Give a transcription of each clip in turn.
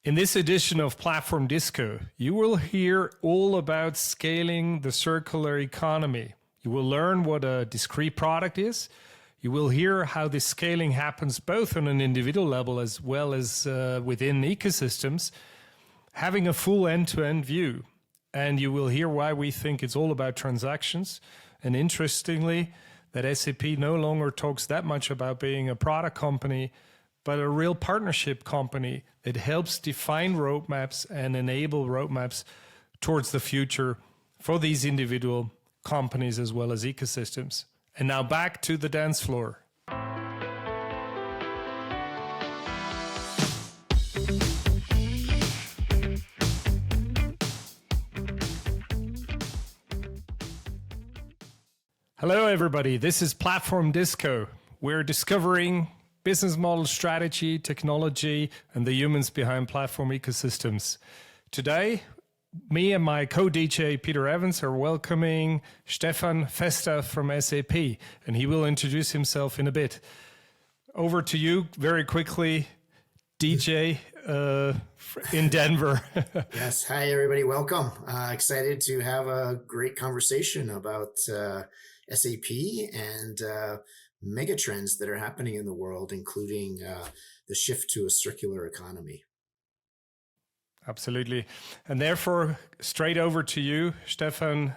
In this edition of Platform Disco, you will hear all about scaling the circular economy. You will learn what a discrete product is. You will hear how this scaling happens both on an individual level as well as within ecosystems, having a full end-to-end view. And you will hear why we think it's all about transactions. And interestingly, that SAP no longer talks that much about being a product company, but a real partnership company that helps define roadmaps and enable roadmaps towards the future for these individual companies as well as ecosystems. And now back to the dance floor. Hello, everybody. This is Platform Disco. We're discovering business model strategy, technology, and the humans behind platform ecosystems. Today, me and my co-DJ Peter Evans are welcoming Stephan Fester from SAP, and he will introduce himself in a bit. Over to you very quickly, DJ in Denver. Yes, hi everybody, welcome. Excited to have a great conversation about SAP and mega trends that are happening in the world, including the shift to a circular economy. Absolutely. And therefore, straight over to you, Stephan.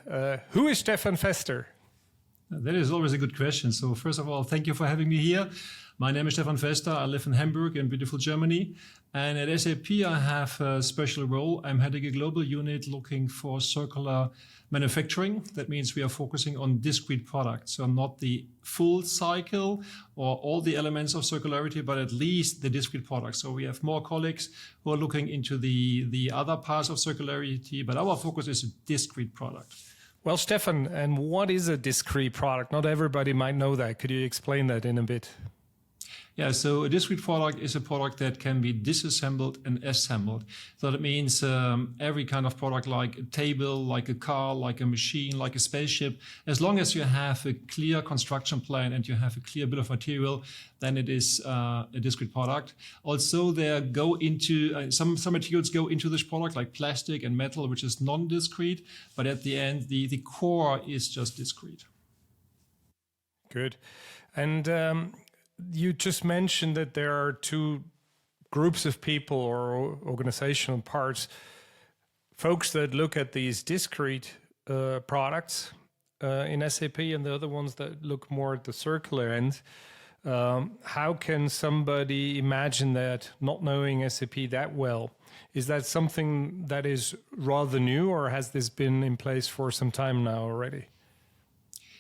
Who is Stephan Fester? That is always a good question. So first of all, thank you for having me here. My name is Stephan Fester. I live in Hamburg in beautiful Germany. And at SAP, I have a special role. I'm heading a global unit looking for circular manufacturing. That means we are focusing on discrete products. So not the full cycle or all the elements of circularity, but at least the discrete products. So we have more colleagues who are looking into the other parts of circularity, but our focus is a discrete product. Well, Stephan, and what is a discrete product? Not everybody might know that. Could you explain that in a bit? Yeah, so a discrete product is a product that can be disassembled and assembled. So that means every kind of product, like a table, like a car, like a machine, like a spaceship, as long as you have a clear construction plan and you have a clear bill of material, then it is a discrete product. Also, there go into some materials go into this product, like plastic and metal, which is non-discrete, but at the end, the core is just discrete. Good. And you just mentioned that there are two groups of people or organizational parts, folks that look at these discrete products in SAP and the other ones that look more at the circular end. How can somebody imagine that, not knowing SAP that well? Is that something that is rather new, or has this been in place for some time now already?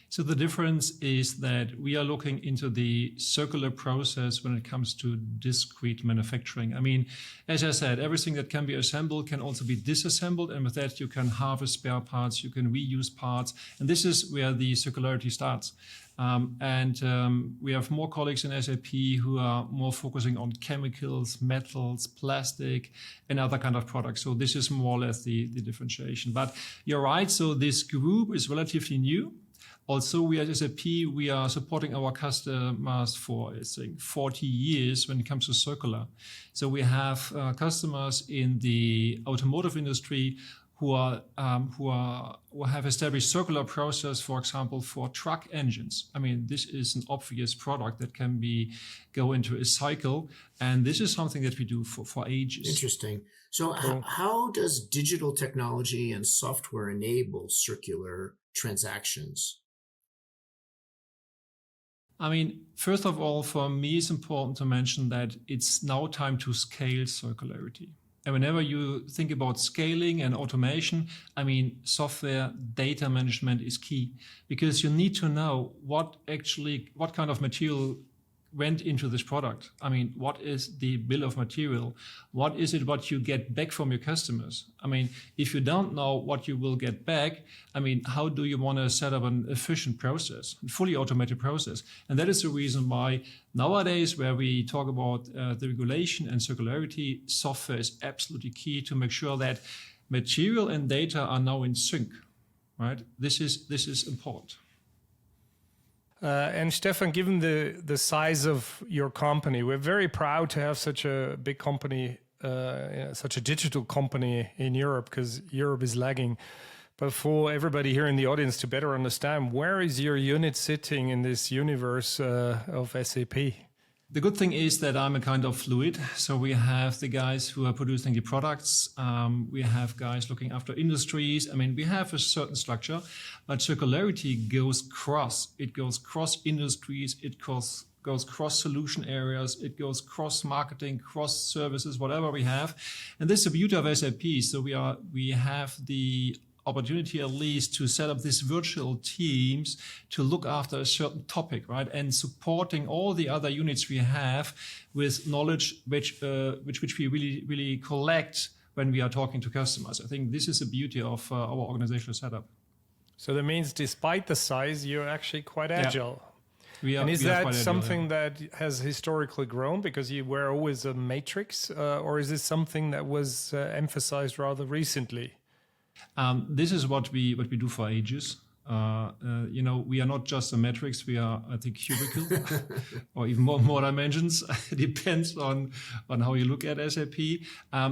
So the difference is that we are looking into the circular process when it comes to discrete manufacturing. I mean, as I said, everything that can be assembled can also be disassembled. And with that, you can harvest spare parts, you can reuse parts. And this is where the circularity starts. We have more colleagues in SAP who are more focusing on chemicals, metals, plastic, and other kind of products. So this is more or less the differentiation. But you're right. So this group is relatively new. Also, we at SAP, we are supporting our customers for, I think, 40 years when it comes to circular. So we have customers in the automotive industry who have established circular process, for example, for truck engines. I mean, this is an obvious product that can go into a cycle, and this is something that we do for ages. Interesting. So how does digital technology and software enable circular transactions? I mean, first of all, for me, it's important to mention that it's now time to scale circularity. And whenever you think about scaling and automation, I mean, software data management is key, because you need to know what kind of material went into this product. I mean, what is the bill of material? What is it what you get back from your customers? I mean, if you don't know what you will get back, I mean, how do you want to set up an efficient process, a fully automated process? And that is the reason why nowadays, where we talk about the regulation and circularity, software is absolutely key to make sure that material and data are now in sync, right? This is important. And Stephan, given the size of your company, we're very proud to have such a big company such a digital company in Europe, because Europe is lagging. But for everybody here in the audience to better understand, where is your unit sitting in this universe of SAP? The good thing is that I'm a kind of fluid. So we have the guys who are producing the products. We have guys looking after industries. I mean, we have a certain structure, but circularity goes cross. It goes cross industries. It goes cross solution areas. It goes cross marketing, cross services, whatever we have. And this is the beauty of SAP. So we have the opportunity at least to set up these virtual teams to look after a certain topic, right? And supporting all the other units we have with knowledge which we really collect when we are talking to customers. I think this is the beauty of our organizational setup. So that means despite the size, you're actually quite agile. Yeah. And is that something that has historically grown because you were always a matrix, or is this something that was emphasized rather recently? This is what we do for ages. We are not just a matrix. We are, I think, cubicle, or even more dimensions. It depends on how you look at SAP.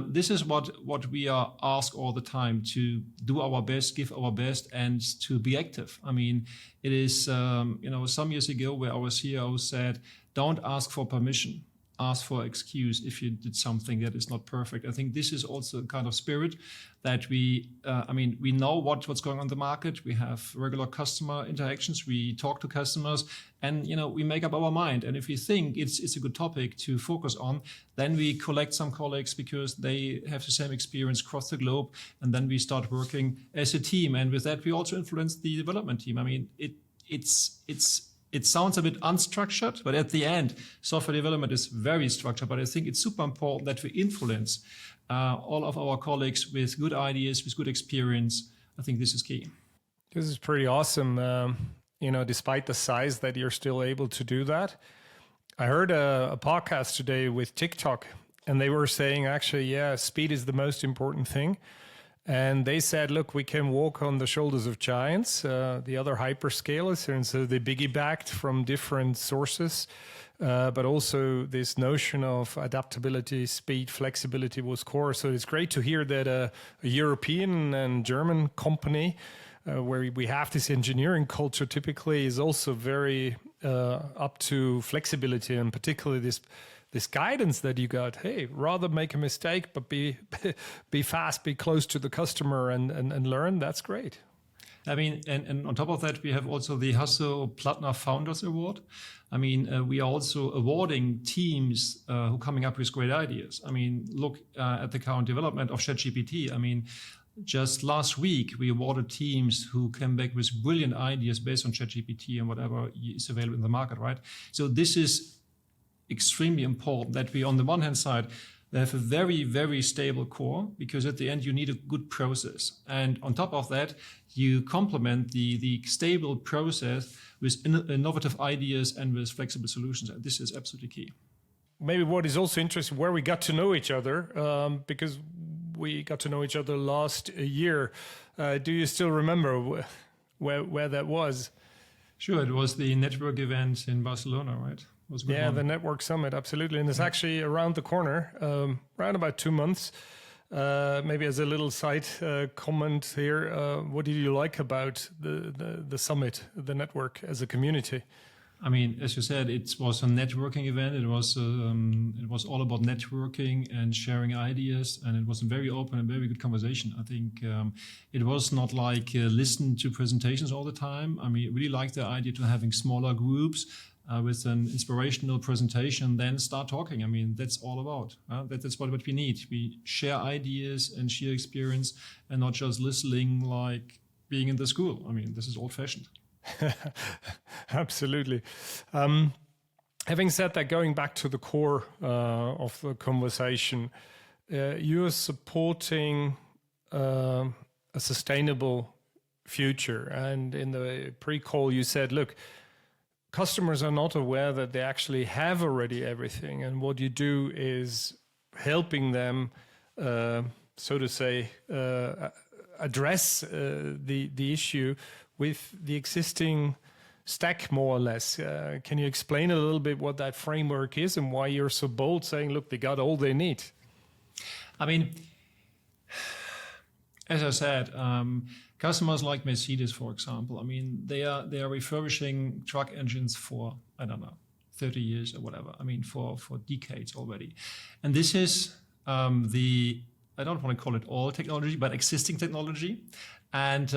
This is what we are asked all the time, to do our best, give our best, and to be active. I mean, it is some years ago where our CEO said, "Don't ask for permission. Ask for excuse if you did something that is not perfect." I think this is also a kind of spirit that we know what's going on in the market. We have regular customer interactions. We talk to customers, and we make up our mind. And if we think it's a good topic to focus on, then we collect some colleagues because they have the same experience across the globe, and then we start working as a team. And with that, we also influence the development team. I mean, it sounds a bit unstructured, but at the end, software development is very structured. But I think it's super important that we influence all of our colleagues with good ideas, with good experience. I think this is key. This is pretty awesome. Despite the size that you're still able to do that. I heard a podcast today with TikTok, and they were saying actually, speed is the most important thing. And they said, look, we can walk on the shoulders of giants, the other hyperscalers, and so they piggybacked from different sources. But also this notion of adaptability, speed, flexibility was core. So it's great to hear that a European and German company, where we have this engineering culture typically, is also very up to flexibility, and particularly this guidance that you got. Hey, rather make a mistake, but be fast, be close to the customer and learn. That's great. I mean, and on top of that, we have also the Hasso-Plattner Founders Award. I mean, we are also awarding teams who are coming up with great ideas. I mean, look at the current development of ChatGPT. I mean, just last week, we awarded teams who came back with brilliant ideas based on ChatGPT and whatever is available in the market, right? So this is extremely important that we, on the one hand side, they have a very, very stable core, because at the end you need a good process. And on top of that, you complement the stable process with innovative ideas and with flexible solutions. And this is absolutely key. Maybe what is also interesting, where we got to know each other, because we got to know each other last year. Do you still remember where that was? Sure, it was the network event in Barcelona, right? The Network Summit, absolutely. And it's actually around the corner, around about 2 months. Maybe as a little side comment here, what did you like about the summit, the network as a community? I mean, as you said, it was a networking event. It was all about networking and sharing ideas, and it was a very open and very good conversation. I think it was not like listen to presentations all the time. I mean, I really like the idea to having smaller groups with an inspirational presentation, then start talking. I mean, that's all about. That's what we need. We share ideas and share experience, and not just listening like being in the school. I mean, this is old-fashioned. Absolutely. Having said that, going back to the core of the conversation, you're supporting a sustainable future. And in the pre-call, you said, look, customers are not aware that they actually have already everything. And what you do is helping them, so to say, address the issue with the existing stack, more or less. Can you explain a little bit what that framework is and why you're so bold saying, look, they got all they need? I mean, as I said, customers like Mercedes, for example, I mean, they are refurbishing truck engines for, I don't know, 30 years or whatever. I mean, for decades already. And this is I don't want to call it all technology, but existing technology. And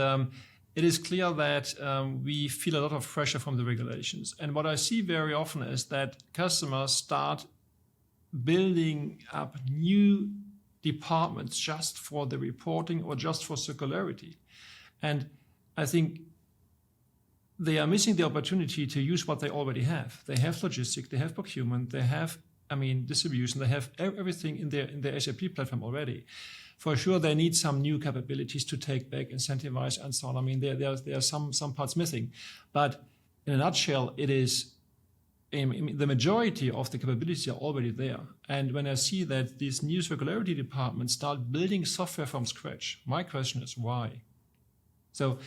it is clear that we feel a lot of pressure from the regulations. And what I see very often is that customers start building up new departments just for the reporting or just for circularity. And I think they are missing the opportunity to use what they already have. They have logistics, they have procurement, they have, distribution, they have everything in their SAP platform already. For sure, they need some new capabilities to take back, incentivize, and so on. I mean, there are some parts missing. But in a nutshell, it is the majority of the capabilities are already there. And when I see that these new circularity departments start building software from scratch, my question is why? So,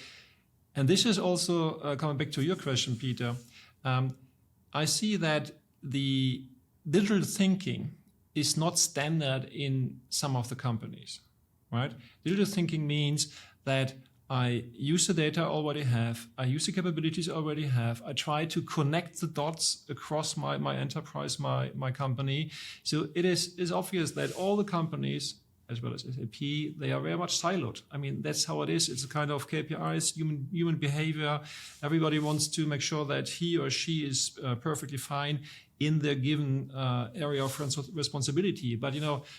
and this is also coming back to your question, Peter. I see that the digital thinking is not standard in some of the companies, right? Digital thinking means that I use the data I already have, I use the capabilities I already have, I try to connect the dots across my enterprise, my company. So it's obvious that all the companies, as well as SAP, they are very much siloed. I mean, that's how it is. It's a kind of KPIs, human behavior. Everybody wants to make sure that he or she is perfectly fine in their given area of responsibility. But,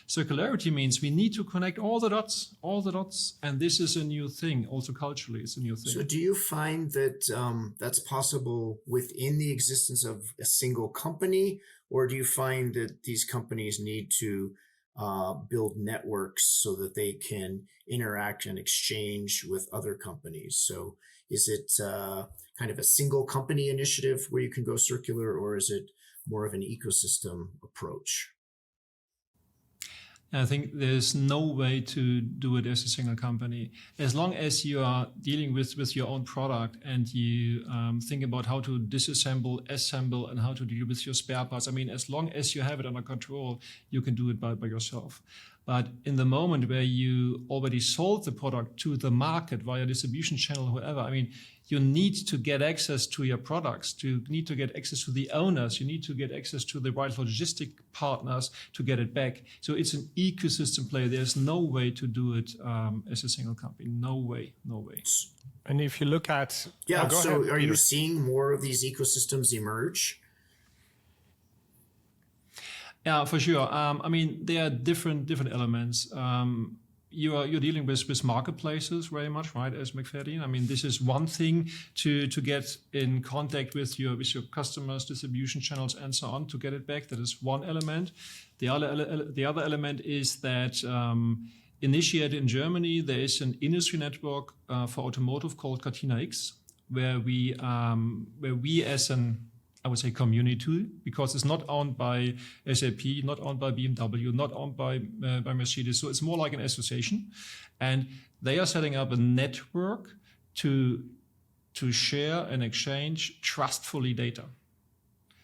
circularity means we need to connect all the dots. And this is a new thing. Also culturally, it's a new thing. So do you find that that's possible within the existence of a single company, or do you find that these companies need to build networks so that they can interact and exchange with other companies? So is it kind of a single company initiative where you can go circular, or is it more of an ecosystem approach? I think there's no way to do it as a single company. As long as you are dealing with your own product and you think about how to disassemble, assemble, and how to deal with your spare parts, as long as you have it under control, you can do it by yourself. But in the moment where you already sold the product to the market via distribution channel, whoever, you need to get access to your products, you need to get access to the owners, you need to get access to the right logistic partners to get it back. So it's an ecosystem play. There's no way to do it as a single company. No way. And if you look at... so are you seeing more of these ecosystems emerge? Yeah, for sure. There are different elements. You're dealing with marketplaces very much, right? As McFadyen. This is one thing to get in contact with your customers, distribution channels, and so on to get it back. That is one element. The other element is that initiated in Germany, there is an industry network for automotive called Catena X, where we as an, I would say, community, because it's not owned by SAP, not owned by BMW, not owned by Mercedes. So it's more like an association. And they are setting up a network to share and exchange trustfully data.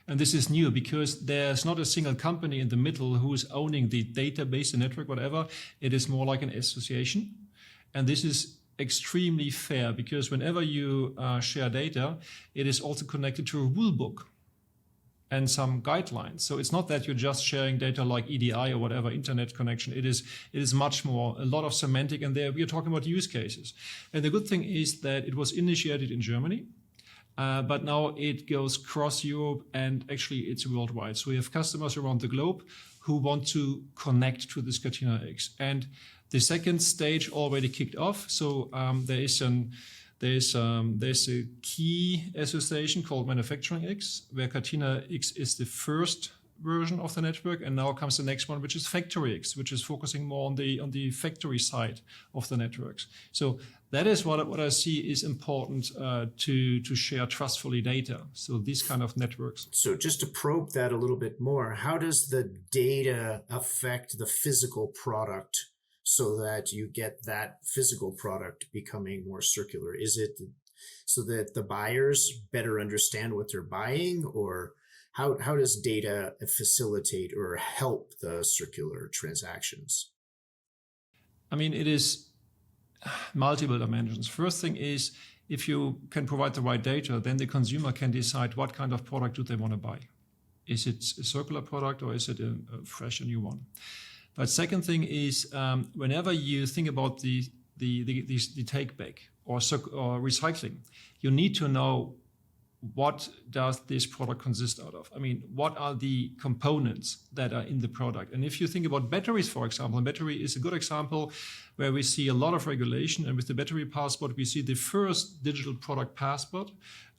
And this is new because there's not a single company in the middle who is owning the database, the network, whatever. It is more like an association. And this is extremely fair because whenever you share data, it is also connected to a rule book and some guidelines. So it's not that you're just sharing data like EDI or whatever, internet connection. It is much more, a lot of semantic, and there we are talking about use cases. And the good thing is that it was initiated in Germany, but now it goes across Europe and actually it's worldwide. So we have customers around the globe who want to connect to this Catena X. And the second stage already kicked off. So there's a key association called Manufacturing X, where Catena X is the first version of the network, and now comes the next one, which is Factory X, which is focusing more on the factory side of the networks. So that is what I see is important to share trustfully data. So these kind of networks. So just to probe that a little bit more, how does the data affect the physical product so that you get that physical product becoming more circular? Is it so that the buyers better understand what they're buying, or how does data facilitate or help the circular transactions? I mean, it is multiple dimensions. First thing is, if you can provide the right data, then the consumer can decide what kind of product do they want to buy. Is it a circular product or is it a fresh and new one? But second thing is, whenever you think about the take back or recycling, you need to know what does this product consist out of? I mean, what are the components that are in the product? And if you think about batteries, for example, and battery is a good example where we see a lot of regulation. And with the battery passport, we see the first digital product passport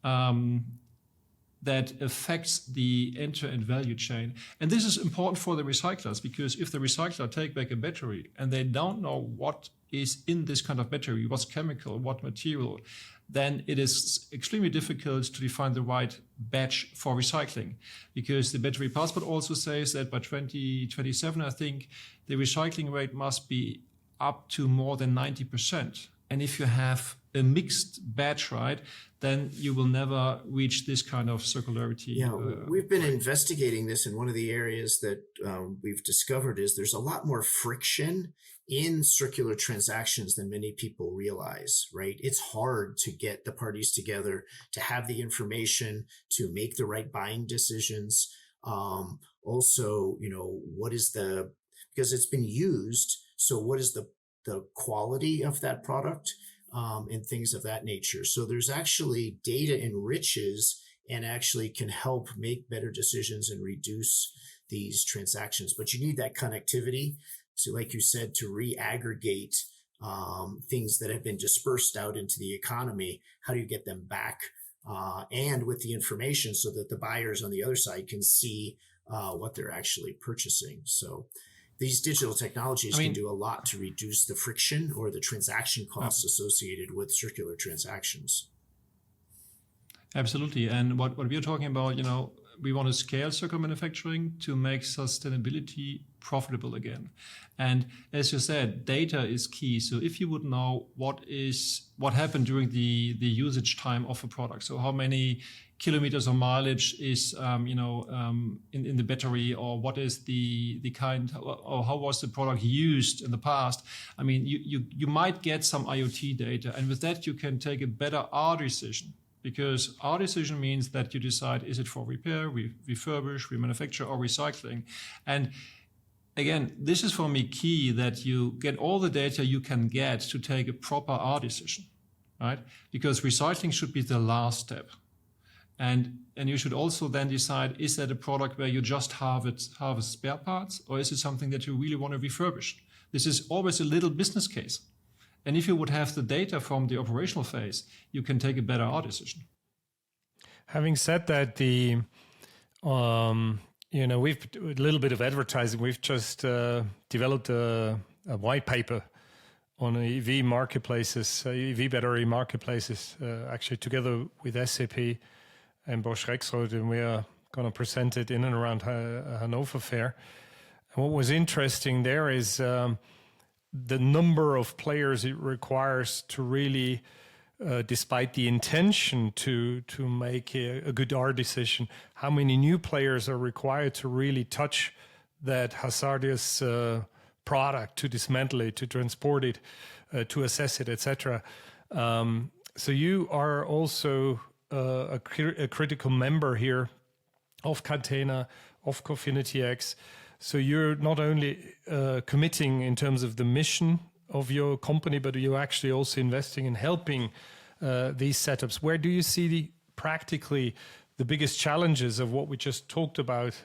that affects the end-to-end value chain. And this is important for the recyclers, because if the recycler take back a battery and they don't know what is in this kind of battery, what's chemical, what material, then it is extremely difficult to define the right batch for recycling. Because the battery passport also says that by 2027, I think, the recycling rate must be up to more than 90%. And if you have a mixed batch, right, then you will never reach this kind of circularity. Yeah, we've been investigating this, and one of the areas that we've discovered is there's a lot more friction in circular transactions than many people realize, right? It's hard to get the parties together, to have the information, to make the right buying decisions. Also, what is because it's been used, so what is the quality of that product? And things of that nature. So there's actually data enriches and actually can help make better decisions and reduce these transactions. But you need that connectivity to, like you said, to re-aggregate things that have been dispersed out into the economy. How do you get them back? And with the information so that the buyers on the other side can see what they're actually purchasing. So these digital technologies can do a lot to reduce the friction or the transaction costs associated with circular transactions. Absolutely. And what we are talking about, we want to scale circular manufacturing to make sustainability profitable again. And as you said, data is key. So if you would know what happened during the usage time of a product, so how many kilometers or mileage is in the battery, or what is the kind, or how was the product used in the past? I mean, you might get some IoT data, and with that you can take a better R decision. Because our decision means that you decide, is it for repair, refurbish, remanufacture, or recycling? And again, this is for me key, that you get all the data you can get to take a proper R decision, right? Because recycling should be the last step. And you should also then decide, is that a product where you just harvest spare parts, or is it something that you really want to refurbish? This is always a little business case. And if you would have the data from the operational phase, you can take a better R decision. Having said that, we've a little bit of advertising. We've just developed a white paper on EV marketplaces, EV battery marketplaces, actually together with SAP and Bosch Rexroth, and we are going to present it in and around Hanover Fair. And what was interesting there is the number of players it requires to really, despite the intention to make a good R decision, how many new players are required to really touch that hazardous product, to dismantle it, to transport it, to assess it, etc. So you are also a critical member here of Catena, of Cofinity X. So you're not only committing in terms of the mission of your company, but you're actually also investing in helping these setups. Where do you see practically the biggest challenges of what we just talked about,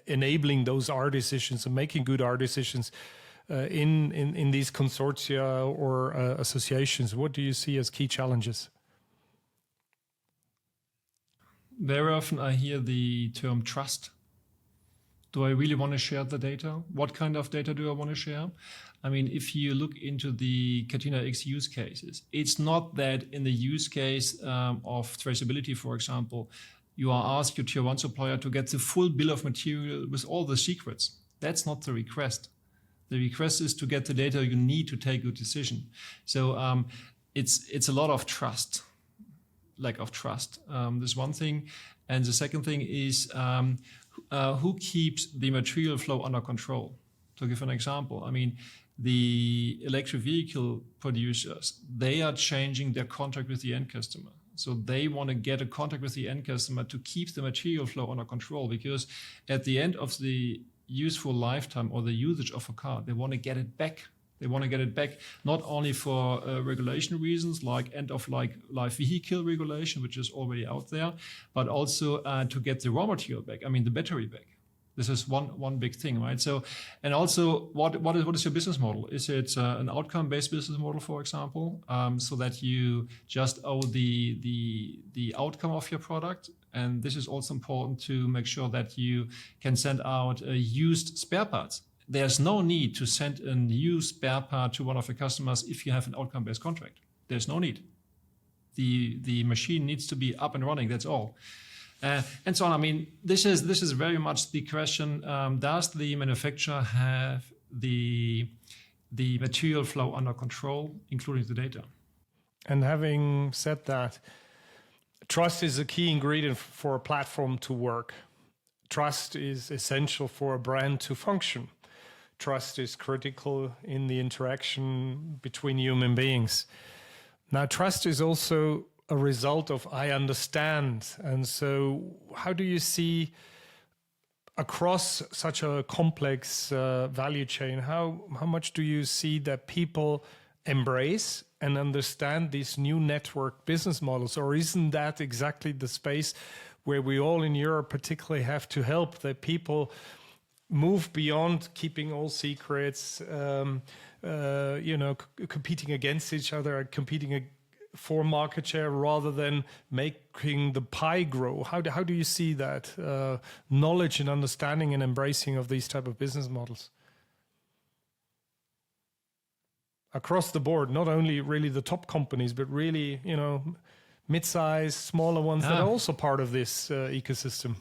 enabling those R decisions and making good R decisions in these consortia or associations? What do you see as key challenges? Very often I hear the term trust. Do I really want to share the data? What kind of data do I want to share? I mean, if you look into the Catena X use cases, it's not that in the use case of traceability, for example, you are asked your tier one supplier to get the full bill of material with all the secrets. That's not the request. The request is to get the data you need to take a decision. So it's a lot of trust. lack of trust. This one thing. And the second thing is who keeps the material flow under control? To give an example, I mean, the electric vehicle producers, they are changing their contract with the end customer. So they want to get a contract with the end customer to keep the material flow under control, because at the end of the useful lifetime or the usage of a car, they want to get it back. They want to get it back not only for regulation reasons like end-of-life vehicle regulation, which is already out there, but also to get the raw material back. I mean, the battery back. This is one big thing, right? So, and also, what is your business model? Is it an outcome-based business model, for example, so that you just owe the outcome of your product? And this is also important to make sure that you can send out used spare parts. There's no need to send a used spare part to one of your customers if you have an outcome-based contract. There's no need. The machine needs to be up and running. That's all. And so on. I mean, this is very much the question: does the manufacturer have the material flow under control, including the data? And having said that, trust is a key ingredient for a platform to work. Trust is essential for a brand to function. Trust is critical in the interaction between human beings. Now, trust is also a result of I understand. And so how do you see across such a complex value chain, how much do you see that people embrace and understand these new network business models? Or isn't that exactly the space where we all in Europe particularly have to help that people move beyond keeping all secrets, competing against each other, competing for market share rather than making the pie grow? How do you see that knowledge and understanding and embracing of these type of business models across the board? Not only really the top companies, but really, mid-sized, smaller ones that are also part of this ecosystem.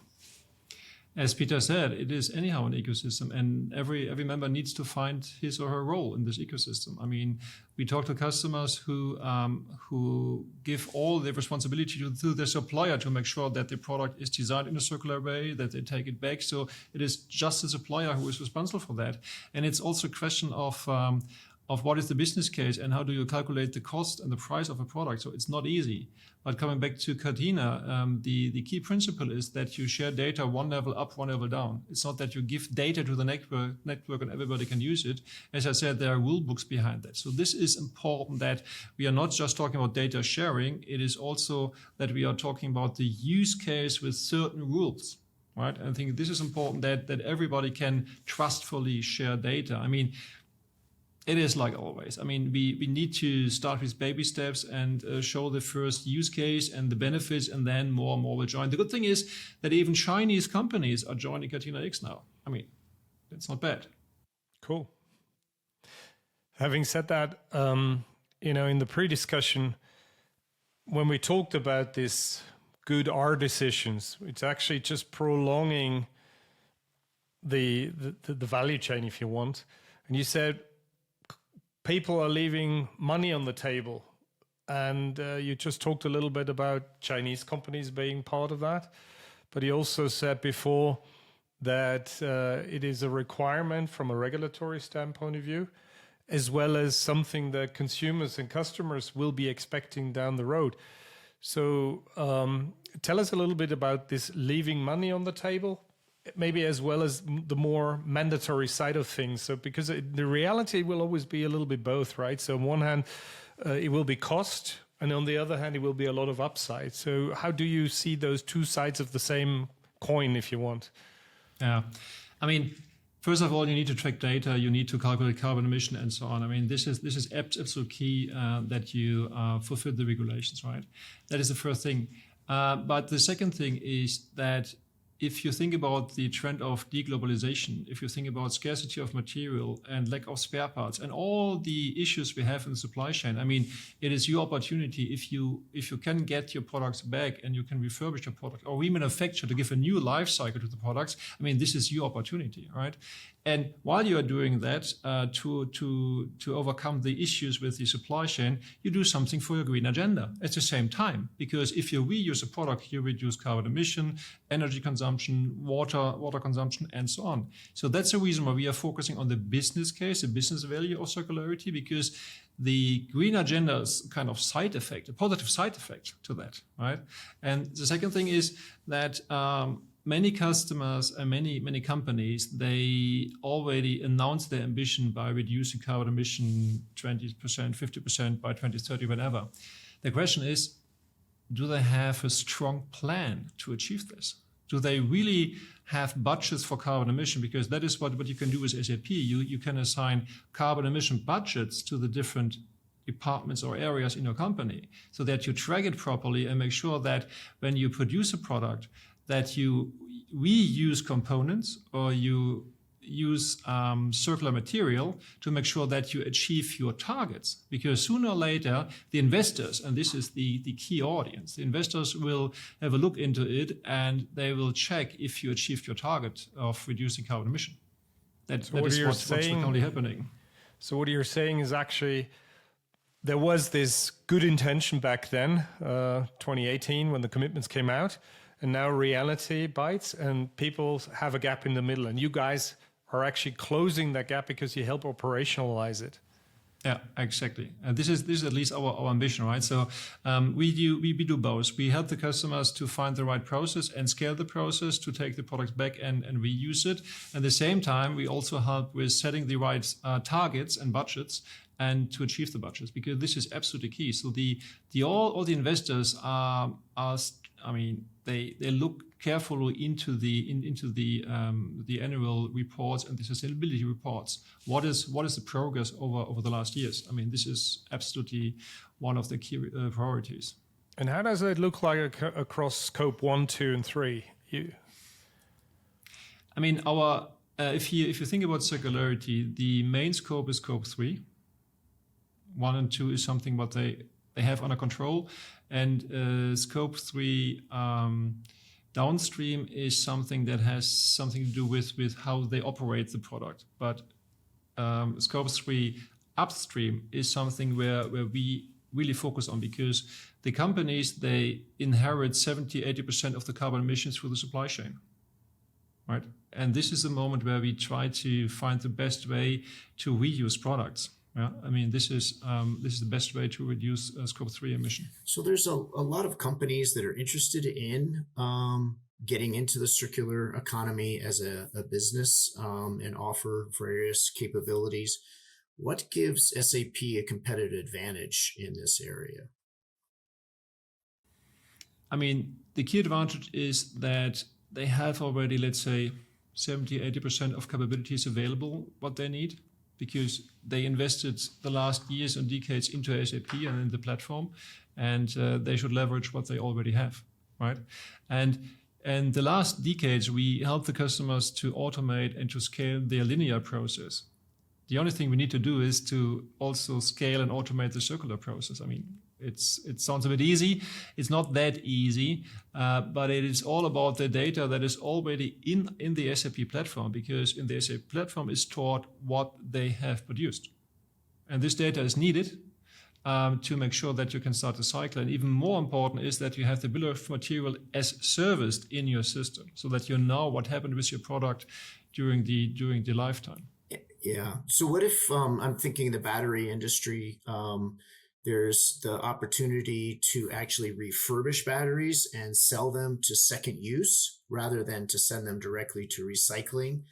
As Peter said, it is anyhow an ecosystem, and every member needs to find his or her role in this ecosystem. I mean, we talk to customers who give all the responsibility to their supplier to make sure that the product is designed in a circular way, that they take it back. So it is just the supplier who is responsible for that. And it's also a question of what is the business case and how do you calculate the cost and the price of a product. So it's not easy. But coming back to Catena, the key principle is that you share data one level up, one level down. It's not that you give data to the network and everybody can use it. As I said, there are rule books behind that. So this is important, that we are not just talking about data sharing. It is also that we are talking about the use case with certain rules. Right? I think this is important, that everybody can trustfully share data. I mean, it is like always. I mean, we need to start with baby steps and show the first use case and the benefits, and then more and more will join. The good thing is that even Chinese companies are joining Catena X now. I mean, that's not bad. Cool. Having said that, in the pre-discussion, when we talked about this good R decisions, it's actually just prolonging the value chain, if you want. And you said, people are leaving money on the table. And you just talked a little bit about Chinese companies being part of that. But you also said before that it is a requirement from a regulatory standpoint of view, as well as something that consumers and customers will be expecting down the road. So tell us a little bit about this leaving money on the table, maybe as well as the more mandatory side of things. So because the reality will always be a little bit both, right? So on one hand, it will be cost, and on the other hand, it will be a lot of upside. So how do you see those two sides of the same coin, if you want? Yeah, I mean, first of all, you need to track data, you need to calculate carbon emission and so on. I mean, this is absolute key that you fulfill the regulations, right? That is the first thing. But the second thing is that if you think about the trend of deglobalization, if you think about scarcity of material and lack of spare parts and all the issues we have in the supply chain, I mean, it is your opportunity if you can get your products back and you can refurbish your product or remanufacture to give a new life cycle to the products. I mean, this is your opportunity, right? And while you are doing that, to overcome the issues with the supply chain, you do something for your green agenda at the same time. Because if you reuse a product, you reduce carbon emission, energy consumption, water consumption, and so on. So that's the reason why we are focusing on the business case, the business value of circularity, because the green agenda is kind of side effect, a positive side effect to that, right? And the second thing is that many customers and many companies, they already announced their ambition by reducing carbon emission 20%, 50% by 2030, whatever. The question is, do they have a strong plan to achieve this? Do they really have budgets for carbon emission? Because that is what you can do with SAP. You can assign carbon emission budgets to the different departments or areas in your company so that you track it properly and make sure that when you produce a product, that you reuse components or you use circular material to make sure that you achieve your targets. Because sooner or later, the investors, and this is the key audience, the investors will have a look into it and they will check if you achieved your target of reducing carbon emission. That is what's currently happening. So what you're saying is actually there was this good intention back then, 2018, when the commitments came out, and now reality bites and people have a gap in the middle, and you guys are actually closing that gap because you help operationalize it. Yeah, exactly. And this is at least our ambition, right? So we do both. We help the customers to find the right process and scale the process to take the product back and reuse it. At the same time, we also help with setting the right targets and budgets and to achieve the budgets, because this is absolutely key. So all the investors are they look carefully into the annual reports and the sustainability reports. What is the progress over the last years? I mean, this is absolutely one of the key priorities. And how does it look like across scope 1, 2, and 3? I mean, if you think about circularity, the main scope is scope 3. 1 and 2 is something what they have under control, and scope 3 downstream is something that has something to do with how they operate the product. But scope 3 upstream is something where we really focus on, because the companies, they inherit 70-80% of the carbon emissions through the supply chain, right? And this is the moment where we try to find the best way to reuse products. Yeah, I mean, this is the best way to reduce scope 3 emission. So there's a lot of companies that are interested in getting into the circular economy as a business and offer various capabilities. What gives SAP a competitive advantage in this area? I mean, the key advantage is that they have already, let's say, 70-80% of capabilities available, what they need, because they invested the last years and decades into SAP and in the platform, and they should leverage what they already have, right? And the last decades, we helped the customers to automate and to scale their linear process. The only thing we need to do is to also scale and automate the circular process. I mean, it sounds a bit easy. It's not that easy, but it is all about the data that is already in the SAP platform, because in the SAP platform is stored what they have produced. And this data is needed to make sure that you can start the cycle. And even more important is that you have the bill of material as serviced in your system, so that you know what happened with your product during the lifetime. Yeah. So what if I'm thinking the battery industry, there's the opportunity to actually refurbish batteries and sell them to second use rather than to send them directly to recycling.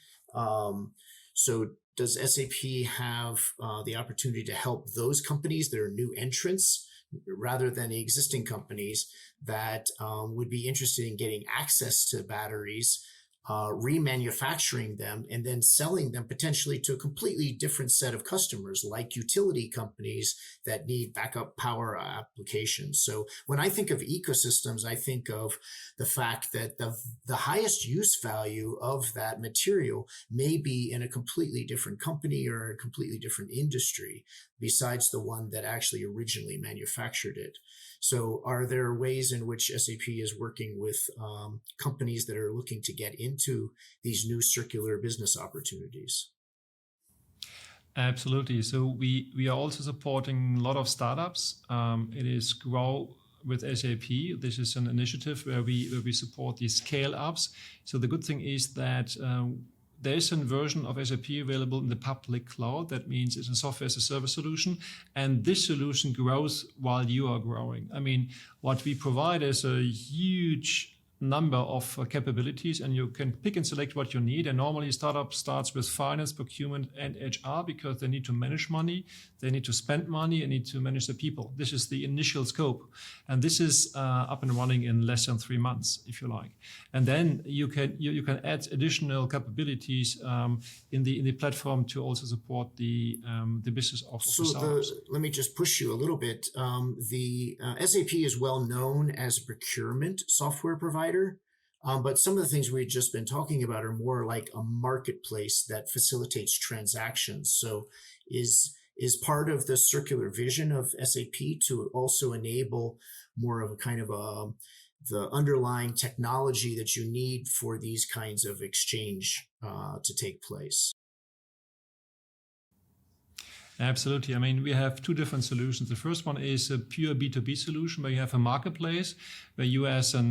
So does SAP have the opportunity to help those companies that are new entrants rather than the existing companies that would be interested in getting access to batteries, remanufacturing them, and then selling them potentially to a completely different set of customers, like utility companies that need backup power applications? So when I think of ecosystems, I think of the fact that the highest use value of that material may be in a completely different company or a completely different industry. besides the one that actually originally manufactured it. So are there ways in which SAP is working with companies that are looking to get into these new circular business opportunities? Absolutely. So we are also supporting a lot of startups. It is Grow with SAP. This is an initiative where we support these scale-ups. So the good thing is that there is a version of SAP available in the public cloud. That means it's a software as a service solution. And this solution grows while you are growing. I mean, what we provide is a huge number of capabilities, and you can pick and select what you need. And normally a startup starts with finance, procurement, and HR because they need to manage money, they need to spend money, and need to manage the people. This is the initial scope. And this is up and running in less than 3 months, if you like. And then you can add additional capabilities in the platform to also support the business of startups. Let me just push you a little bit. The SAP is well known as a procurement software provider. But some of the things we've just been talking about are more like a marketplace that facilitates transactions. So is part of the circular vision of SAP to also enable more of a kind of the underlying technology that you need for these kinds of exchange to take place? Absolutely. I mean, we have two different solutions. The first one is a pure B2B solution where you have a marketplace where you as a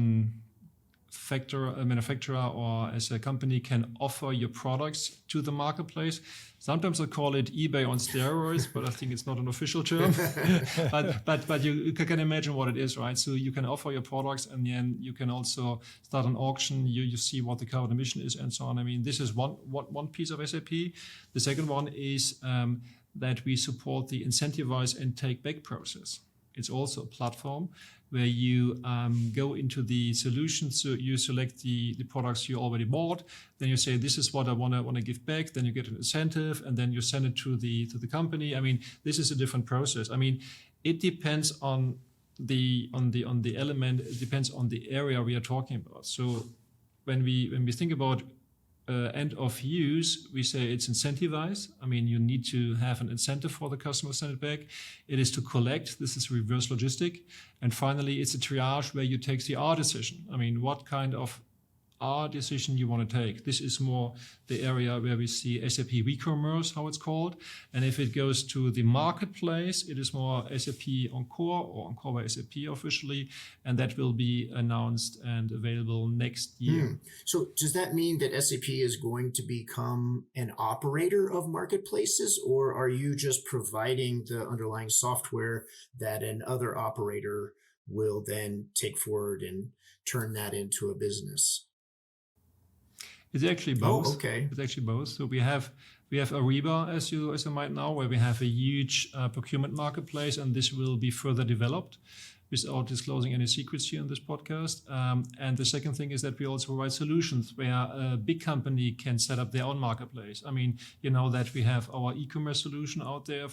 manufacturer or as a company can offer your products to the marketplace. Sometimes I call it eBay on steroids, but I think it's not an official term. but you can imagine what it is, right? So you can offer your products, and then you can also start an auction. You see what the carbon emission is and so on. I mean, this is one piece of SAP. The second one is that we support the incentivize and take back process. It's also a platform where you go into the solutions. So you select the products you already bought. Then you say, this is what I want to give back. Then you get an incentive, and then you send it to the company. I mean, this is a different process. I mean, it depends on the element. It depends on the area we are talking about. So when we think about end of use, we say it's incentivize. I mean, you need to have an incentive for the customer to send it back. It is to collect. This is reverse logistic. And finally, it's a triage where you take the R decision. I mean, what kind of R decision you want to take. This is more the area where we see SAP e-commerce, how it's called. And if it goes to the marketplace, it is more SAP Encore or Encore by SAP officially. And that will be announced and available next year. So does that mean that SAP is going to become an operator of marketplaces, or are you just providing the underlying software that another operator will then take forward and turn that into a business? It's actually both. Oh, okay. It's actually both. So we have Ariba, as you might know, where we have a huge procurement marketplace, and this will be further developed without disclosing any secrets here in this podcast. And the second thing is that we also provide solutions where a big company can set up their own marketplace. I mean, you know that we have our e-commerce solution out there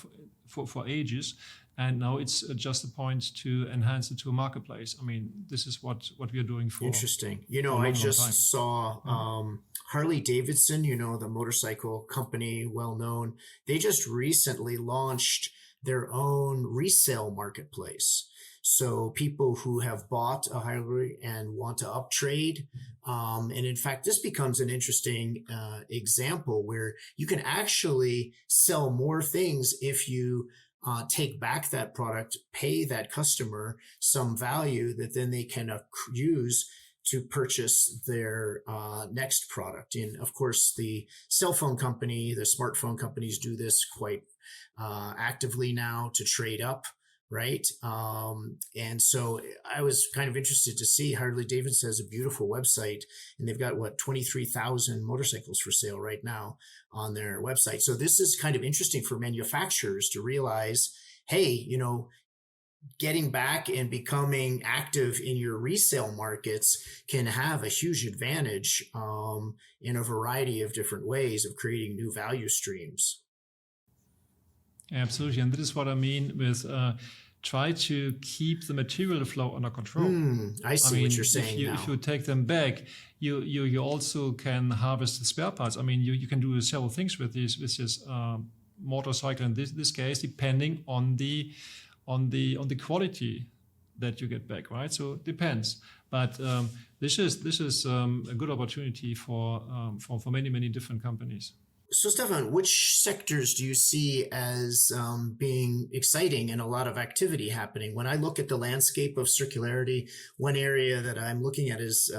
for ages. And now it's just a point to enhance it to a marketplace. I mean, this is what we are doing for. Interesting. You know, I just saw Harley Davidson, you know, the motorcycle company, well known. They just recently launched their own resale marketplace. So people who have bought a Harley and want to uptrade. And in fact, this becomes an interesting example where you can actually sell more things if you take back that product, pay that customer some value that then they can use to purchase their next product. And of course, the cell phone company, the smartphone companies do this quite actively now to trade up, right? And so I was kind of interested to see Harley Davidson has a beautiful website, and they've got 23,000 motorcycles for sale right now on their website. So this is kind of interesting for manufacturers to realize, hey, you know, getting back and becoming active in your resale markets can have a huge advantage in a variety of different ways of creating new value streams. Absolutely. And this is what I mean with try to keep the material flow under control. I see what you're saying now. If you take them back, you also can harvest the spare parts. I mean, you can do several things with this motorcycle in this case, depending on the quality that you get back, right? So it depends. But this is a good opportunity for many different companies. So, Stephan, which sectors do you see as being exciting and a lot of activity happening? When I look at the landscape of circularity, one area that I'm looking at is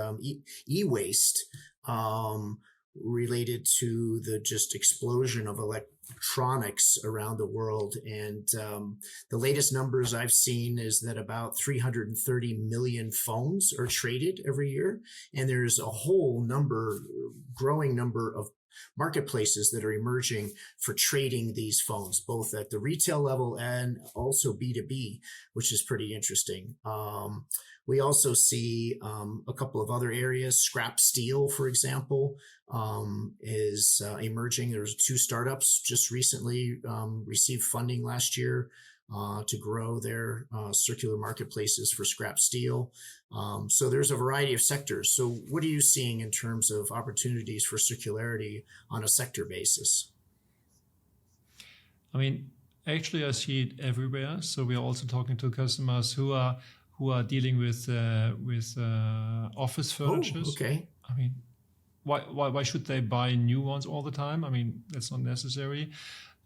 e-waste, related to the just explosion of electronics around the world. And the latest numbers I've seen is that about 330 million phones are traded every year. And there's a whole growing number of marketplaces that are emerging for trading these phones, both at the retail level and also B2B, which is pretty interesting. We also see a couple of other areas. Scrap steel, for example, is emerging. There's 2 startups just recently received funding last year to grow their circular marketplaces for scrap steel. So there's a variety of sectors. So what are you seeing in terms of opportunities for circularity on a sector basis? I mean, actually, I see it everywhere. So we are also talking to customers who are dealing with office furniture. Oh, okay. I mean, why should they buy new ones all the time? I mean, that's not necessary.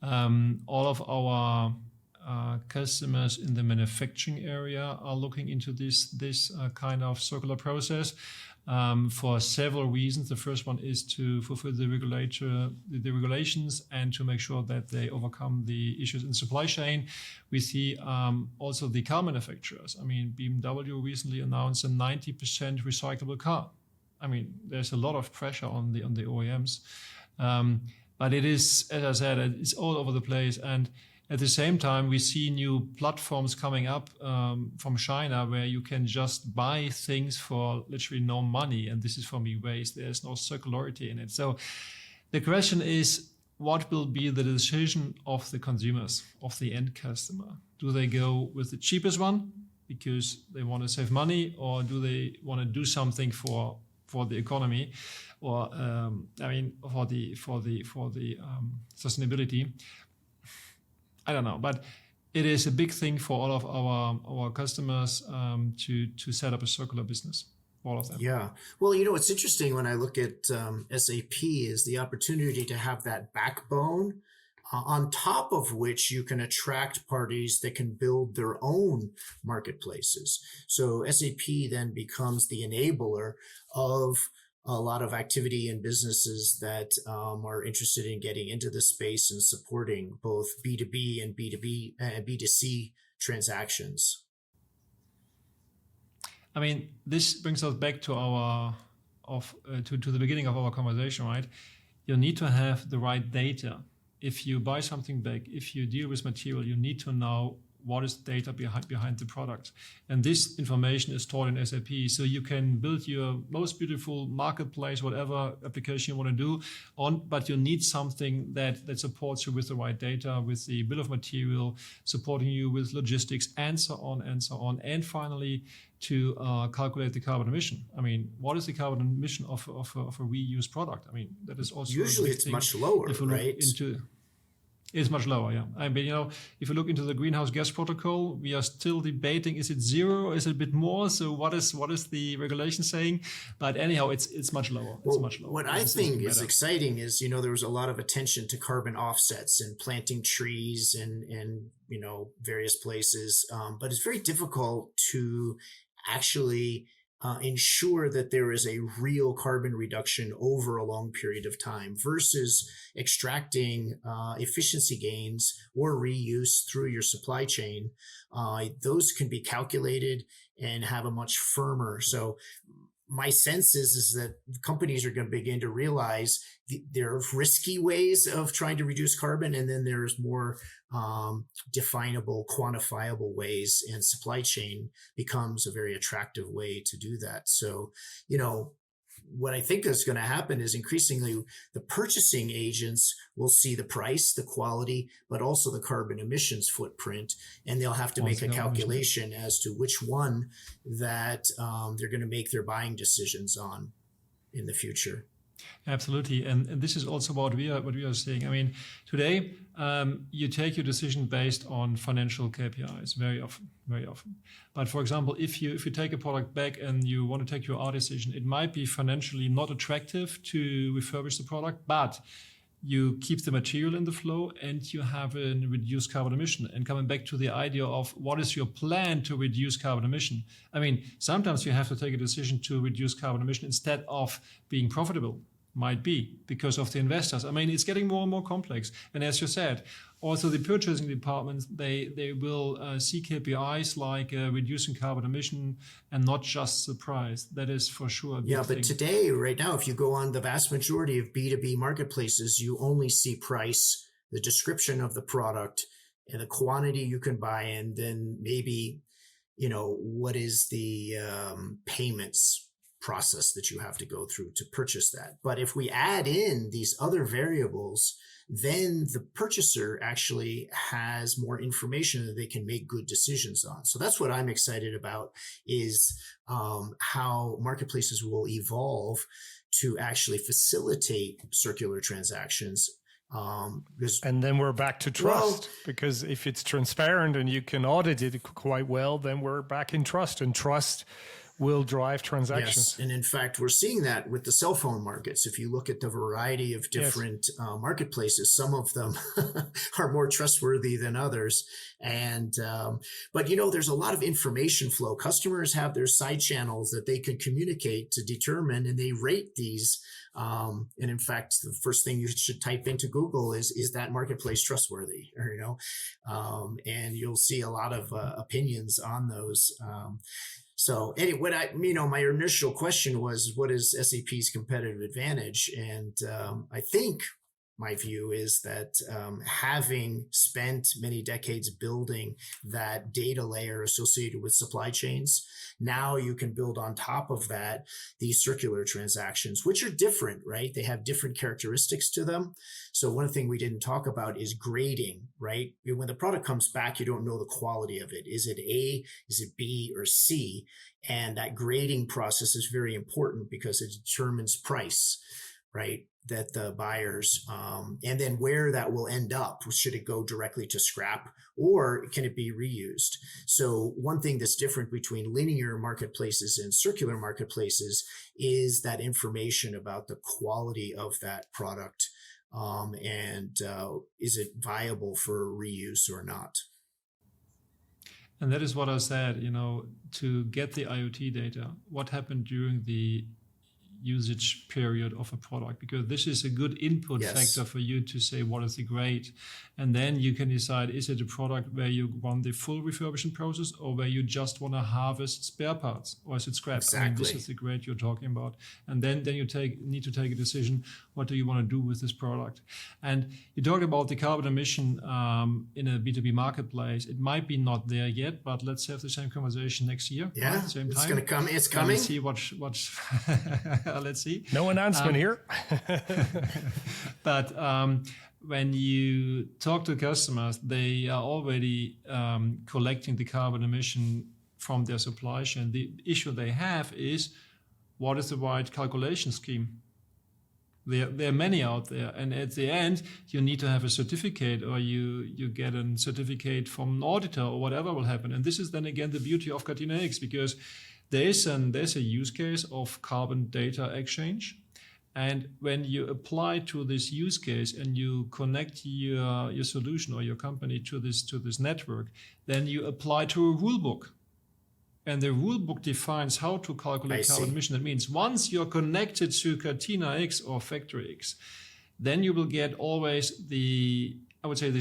All of our customers in the manufacturing area are looking into this kind of circular process for several reasons. The first one is to fulfill the regulations and to make sure that they overcome the issues in supply chain. We see also the car manufacturers. I mean, BMW recently announced a 90% recyclable car. I mean, there's a lot of pressure on the OEMs, but it is, as I said, it's all over the place. And at the same time, we see new platforms coming up from China where you can just buy things for literally no money. And this is for me waste. There's no circularity in it. So the question is, what will be the decision of the consumers, of the end customer? Do they go with the cheapest one because they want to save money, or do they want to do something for the economy, or for the sustainability? I don't know, but it is a big thing for all of our customers to set up a circular business, all of them. Yeah. Well, what's interesting when I look at SAP is the opportunity to have that backbone on top of which you can attract parties that can build their own marketplaces. So SAP then becomes the enabler of a lot of activity in businesses that are interested in getting into the space and supporting both B2B and B2C transactions. I mean, this brings us back to to the beginning of our conversation, right? You need to have the right data. If you buy something back, if you deal with material, you need to know what is the data behind the product. And this information is stored in SAP. So you can build your most beautiful marketplace, whatever application you want to do on, but you need something that supports you with the right data, with the bill of material, supporting you with logistics, and so on and so on. And finally, to calculate the carbon emission. I mean, what is the carbon emission of a reused product? I mean, that is also usually it's much lower, right? It's much lower, yeah. I mean, if you look into the greenhouse gas protocol, we are still debating: is it 0? Is it a bit more? So what is the regulation saying? But anyhow, it's much lower. It's much lower. What I think is exciting is there was a lot of attention to carbon offsets and planting trees and various places, but it's very difficult to actually ensure that there is a real carbon reduction over a long period of time versus extracting efficiency gains or reuse through your supply chain. Those can be calculated and have a much firmer. So my sense is that companies are going to begin to realize there are risky ways of trying to reduce carbon, and then there's more definable, quantifiable ways, and supply chain becomes a very attractive way to do that. So, what I think is going to happen is increasingly the purchasing agents will see the price, the quality, but also the carbon emissions footprint, and they'll have to make a calculation as to which one that they're going to make their buying decisions on in the future. Absolutely, and this is also what we are saying. I mean, today you take your decision based on financial KPIs very often. But for example, if you take a product back and you want to take your R decision, it might be financially not attractive to refurbish the product, but you keep the material in the flow and you have a reduced carbon emission. And coming back to the idea of what is your plan to reduce carbon emission? I mean, sometimes you have to take a decision to reduce carbon emission instead of being profitable. Might be because of the investors. I mean, it's getting more and more complex. And as you said, also the purchasing departments, they will see KPIs like reducing carbon emission and not just the price. That is for sure a big thing. Today, right now, if you go on the vast majority of B2B marketplaces, you only see price, the description of the product, and the quantity you can buy, and then maybe, what is the payments process that you have to go through to purchase that. But if we add in these other variables, then the purchaser actually has more information that they can make good decisions on. So that's what I'm excited about, is how marketplaces will evolve to actually facilitate circular transactions. And then we're back to trust, because if it's transparent and you can audit it quite well, then we're back in trust, and trust will drive transactions. Yes, and in fact, we're seeing that with the cell phone markets. If you look at the variety of different marketplaces, some of them are more trustworthy than others. And but there's a lot of information flow. Customers have their side channels that they can communicate to determine, and they rate these. And in fact, the first thing you should type into Google is that marketplace trustworthy? And you'll see a lot of opinions on those. So anyway, my initial question was, what is SAP's competitive advantage? And I think my view is that having spent many decades building that data layer associated with supply chains, now you can build on top of that these circular transactions, which are different, right? They have different characteristics to them. So one thing we didn't talk about is grading, right? When the product comes back, you don't know the quality of it. Is it A, is it B, or C? And that grading process is very important because it determines price, right? That the buyers, and then where that will end up. Should it go directly to scrap, or can it be reused? So one thing that's different between linear marketplaces and circular marketplaces is that information about the quality of that product, and is it viable for reuse or not? And that is what I said, to get the IoT data, what happened during the usage period of a product, because this is a good input factor for you to say what is the grade. And then you can decide, is it a product where you want the full refurbishment process, or where you just want to harvest spare parts, or is it scrap? Exactly. I mean, this is the grade you're talking about. And then you need to take a decision, what do you want to do with this product? And you talk about the carbon emission in a B2B marketplace. It might be not there yet, but let's have the same conversation next year. Yeah, right? Same it's time. going to come. It's coming. Let's see what let's see. No announcement here. But when you talk to customers, they are already collecting the carbon emission from their supply chain. The issue they have is, what is the right calculation scheme? There are many out there. And at the end, you need to have a certificate, or you get a certificate from an auditor, or whatever will happen. And this is then again the beauty of Catena X, because there's a use case of carbon data exchange. And when you apply to this use case and you connect your solution or your company to this network, then you apply to a rule book. And the rule book defines how to calculate carbon emission. That means once you're connected to Catena X or Factory X, then you will get always the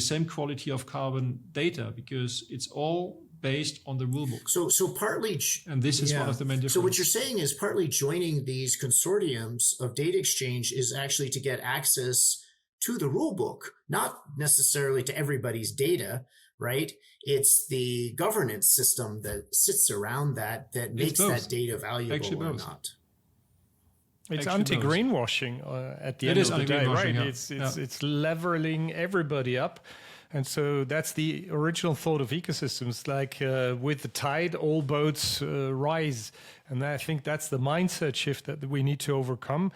same quality of carbon data, because it's all based on the rule book. So partly, and this is one of the main differences. So what you're saying is partly joining these consortiums of data exchange is actually to get access to the rule book, not necessarily to everybody's data, right? It's the governance system that sits around that makes that data valuable or not. It's anti-greenwashing at the end of the day, right? Yeah. It's leveling everybody up. And so that's the original thought of ecosystems, like with the tide, all boats rise. And I think that's the mindset shift that we need to overcome.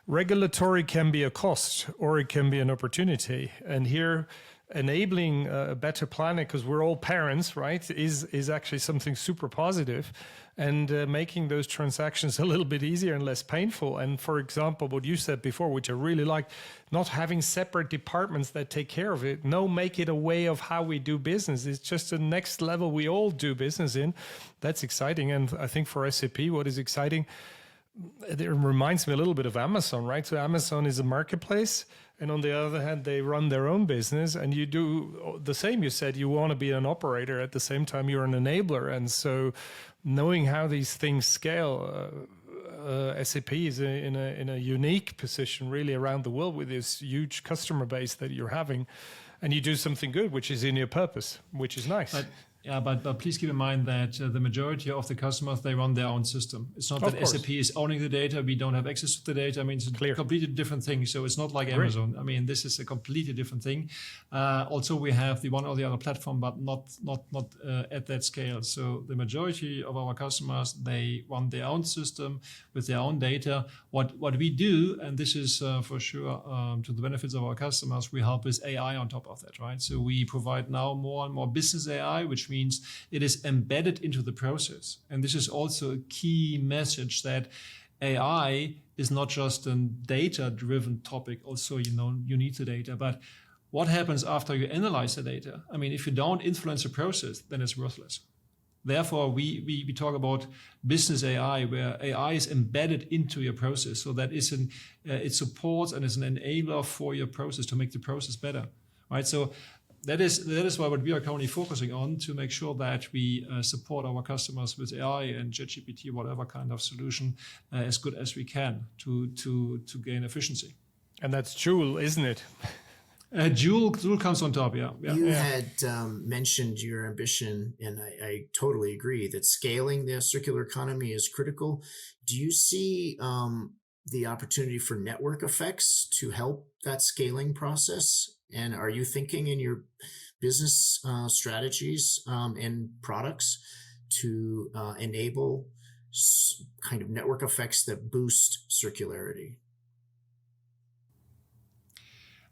regulatory can be a cost or it can be an opportunity. And here, enabling a better planet, because we're all parents, right, is actually something super positive, and making those transactions a little bit easier and less painful. And for example, what you said before, which I really like, not having separate departments that take care of it. No, make it a way of how we do business. It's just the next level we all do business in. That's exciting. And I think for SAP, what is exciting, it reminds me a little bit of Amazon, right? So Amazon is a marketplace, and on the other hand, they run their own business, and you do the same. You said you want to be an operator at the same time you're an enabler, and so knowing how these things scale, SAP is in a unique position really around the world with this huge customer base that you're having, and you do something good, which is in your purpose, which is nice. But please keep in mind that the majority of the customers, they run their own system. It's not that SAP is owning the data. We don't have access to the data. I mean, it's a completely different thing. So it's not like Amazon. I mean, this is a completely different thing. Also, we have the one or the other platform, but not at that scale. So the majority of our customers, they run their own system with their own data. What we do, and this is for sure to the benefits of our customers, we help with AI on top of that, right? So we provide now more and more business AI, which means it is embedded into the process. And this is also a key message, that AI is not just a data-driven topic. Also, you need the data, but what happens after you analyze the data? I mean, if you don't influence the process, then it's worthless. Therefore, we talk about business AI, where AI is embedded into your process, so that it supports and is an enabler for your process to make the process better, right? So that is why what we are currently focusing on, to make sure that we support our customers with AI and ChatGPT, whatever kind of solution, as good as we can to gain efficiency. And that's Joule, isn't it? Joule comes on top, yeah. You had mentioned your ambition, and I totally agree, that scaling the circular economy is critical. Do you see the opportunity for network effects to help that scaling process? And are you thinking in your business strategies and products to enable kind of network effects that boost circularity?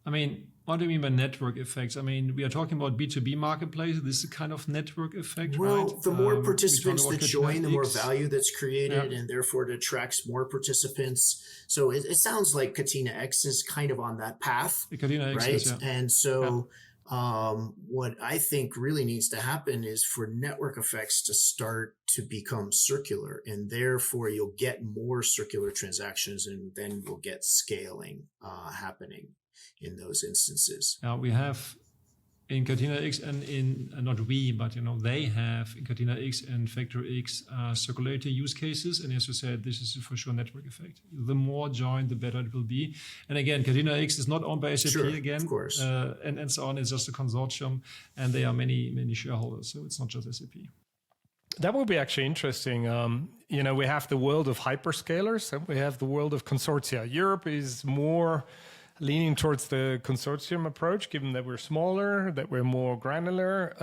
I mean, what do you mean by network effects? I mean, we are talking about B2B marketplace. This is a kind of network effect, well, right? The more participants that join, the more value that's created, and therefore it attracts more participants. So it sounds like Catena X is kind of on that path, right? And so what I think really needs to happen is for network effects to start to become circular, and therefore you'll get more circular transactions, and then we'll get scaling happening in those instances. We have in Catena X, and not we, but they have in Catena X and Factor X circularity use cases. And as you said, this is for sure network effect. The more join, the better it will be. And again, Catena X is not owned by SAP again, of course, and so on. It's just a consortium, and there are many shareholders. So it's not just SAP. That would be actually interesting. We have the world of hyperscalers and we have the world of consortia. Europe is more leaning towards the consortium approach, given that we're smaller, that we're more granular.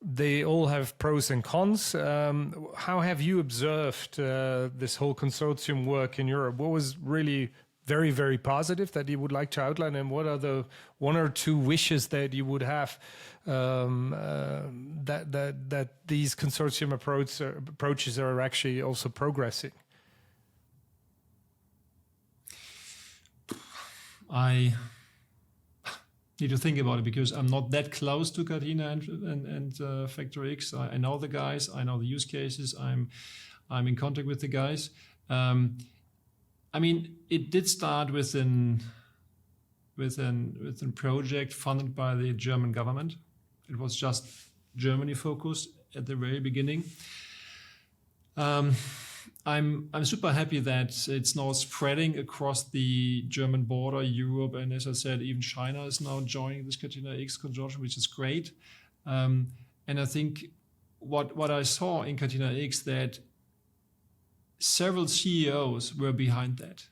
They all have pros and cons. How have you observed this whole consortium work in Europe? What was really very, very positive that you would like to outline, and what are the one or two wishes that you would have that these consortium approaches are actually also progressing? I need to think about it, because I'm not that close to Catena and Factor X. I know the guys, I know the use cases. I'm in contact with the guys. I mean, it did start with a project funded by the German government. It was just Germany focused at the very beginning. I'm super happy that it's now spreading across the German border, Europe, and as I said, even China is now joining this Catena X consortium, which is great. And I think what I saw in Catena X, that several CEOs were behind that.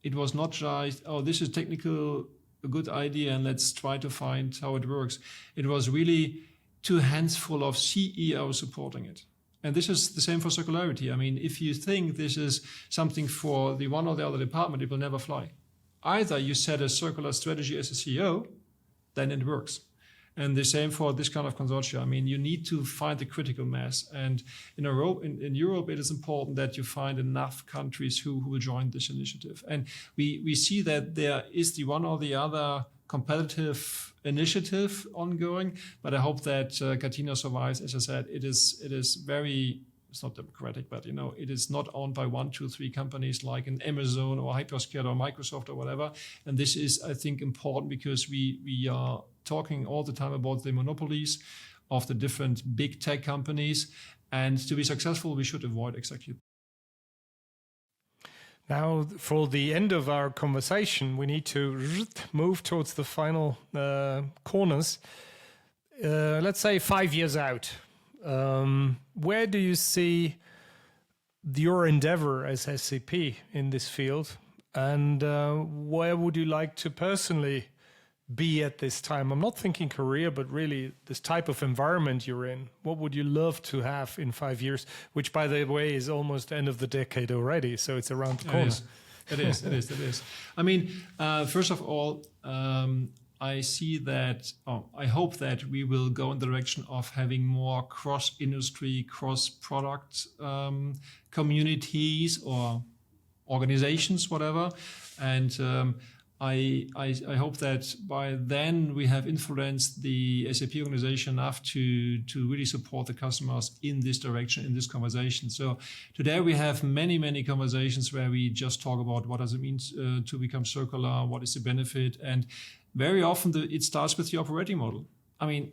It was not just, this is a good idea, and let's try to find how it works. It was really two hands full of CEOs supporting it. And this is the same for circularity. I mean, if you think this is something for the one or the other department, it will never fly. Either you set a circular strategy as a CEO, then it works. And the same for this kind of consortia. I mean, you need to find the critical mass. And in Europe, it is important that you find enough countries who will join this initiative. And we see that there is the one or the other competitive initiative ongoing, but I hope that Catena survives. As I said, it is very, it's not democratic, but it is not owned by 1, 2, 3 companies like an Amazon or Hyperscale or Microsoft or whatever. And this is, I think, important because we are talking all the time about the monopolies of the different big tech companies. And to be successful, we should avoid exactly. Now, for the end of our conversation, we need to move towards the final corners. Let's say 5 years out. Where do you see your endeavor as SAP in this field? And where would you like to personally be at this time? I'm not thinking career, but really this type of environment you're in. What would you love to have in 5 years? Which, by the way, is almost end of the decade already. So it's around the corner. It is. I mean, first of all, I see that, I hope that we will go in the direction of having more cross-industry, cross-product communities or organizations, whatever. And I hope that by then we have influenced the SAP organization enough to really support the customers in this direction, in this conversation. So today we have many conversations where we just talk about what does it mean to become circular, what is the benefit, and very often it starts with the operating model. I mean,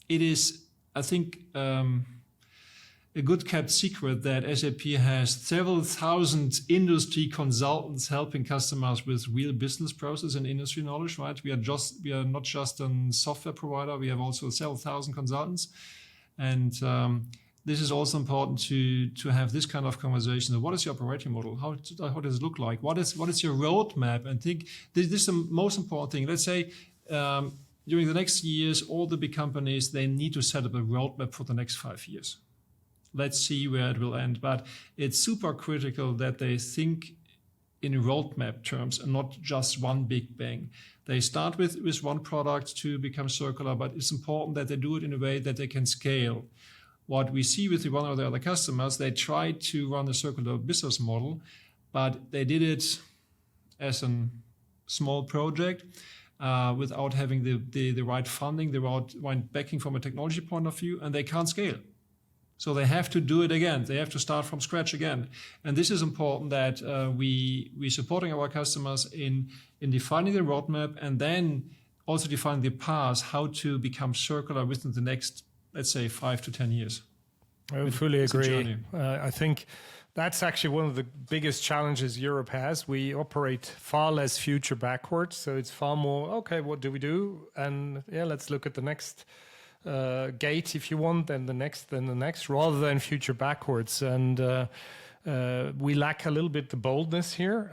it is, I think, a good kept secret that SAP has several thousand industry consultants helping customers with real business process and industry knowledge, right? We are not just a software provider. We have also several thousand consultants. And this is also important to have this kind of conversation. What is your operating model? How does it look like? What is your roadmap? And think this is the most important thing. Let's say during the next years, all the big companies, they need to set up a roadmap for the next 5 years. Let's see where it will end. But it's super critical that they think in roadmap terms and not just one big bang. They start with one product to become circular, but it's important that they do it in a way that they can scale. What we see with the one or the other customers, they tried to run a circular business model, but they did it as a small project without having the right funding, the right backing from a technology point of view, and they can't scale. So they have to do it again. They have to start from scratch again. And this is important that we're supporting our customers in defining the roadmap and then also defining the path, how to become circular within the next, let's say, 5 to 10 years. I fully agree. I think that's actually one of the biggest challenges Europe has. We operate far less future backwards. So it's far more, okay, what do we do? And yeah, let's look at the next gate, if you want, then the next, rather than future backwards. And we lack a little bit the boldness here.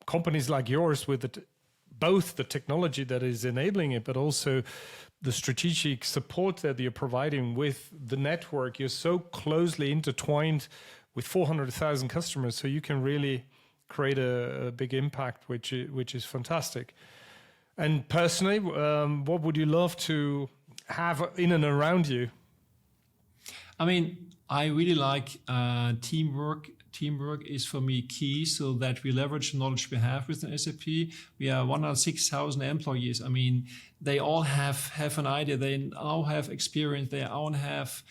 Companies like yours with both the technology that is enabling it, but also the strategic support that you're providing with the network. You're so closely intertwined with 400,000 customers, so you can really create a big impact, which is fantastic. And personally, what would you love to have in and around you? I mean, I really like teamwork. Teamwork is for me key, so that we leverage the knowledge we have within SAP. We are 106,000 employees. I mean, they all have an idea. They all have experience. They all have,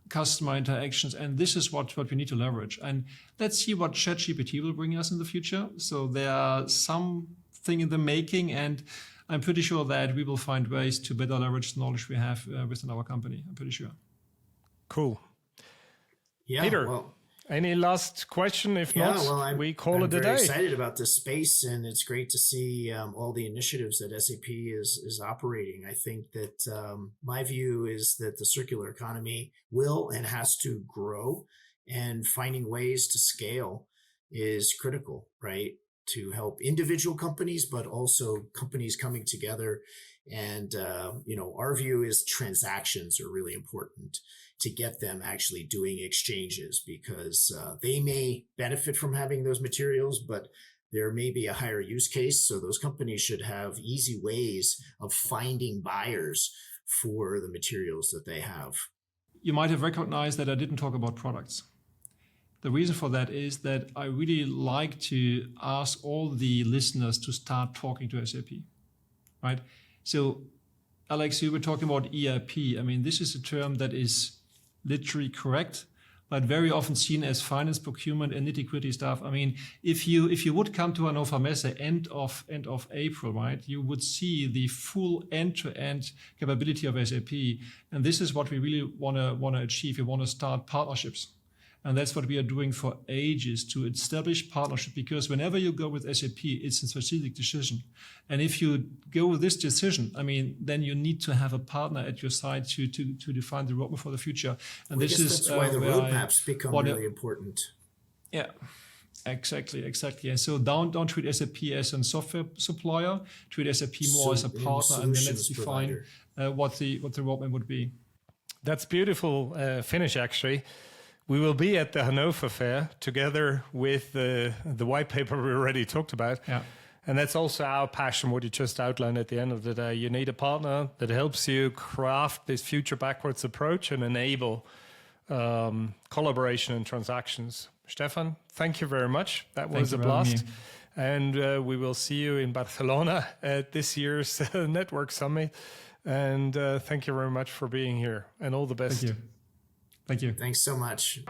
customer interactions. And this is what we need to leverage. And let's see what ChatGPT will bring us in the future. So there are something in the making, and I'm pretty sure that we will find ways to better leverage the knowledge we have within our company. I'm pretty sure. Cool. Yeah, Peter, well, any last question? If not, we call it a day. I'm very excited about this space, and it's great to see all the initiatives that SAP is operating. I think that my view is that the circular economy will and has to grow, and finding ways to scale is critical, right? To help individual companies, but also companies coming together And, our view is transactions are really important to get them actually doing exchanges, because they may benefit from having those materials, but there may be a higher use case. So those companies should have easy ways of finding buyers for the materials that they have. You might have recognized that I didn't talk about products. The reason for that is that I really like to ask all the listeners to start talking to SAP, right? So, Alex, you were talking about ERP. I mean, this is a term that is literally correct, but very often seen as finance, procurement, and nitty-gritty stuff. I mean, if you would come to Hannover Messe end of April, right, you would see the full end-to-end capability of SAP, and this is what we really want to achieve. We want to start partnerships. And that's what we are doing for ages, to establish partnership, because whenever you go with SAP, it's a strategic decision. And if you go with this decision, I mean, then you need to have a partner at your side to define the roadmap for the future. And this is that's why the roadmaps become really important. Yeah, exactly. And so don't treat SAP as a software supplier, treat SAP more as a partner, and then let's define what the roadmap would be. That's beautiful finish, actually. We will be at the Hannover Fair together with the white paper we already talked about. Yeah. And that's also our passion, what you just outlined at the end of the day. You need a partner that helps you craft this future backwards approach and enable collaboration and transactions. Stephan, thank you very much. That was a blast. And we will see you in Barcelona at this year's Network Summit. And thank you very much for being here, and all the best. Thank you. Thanks so much.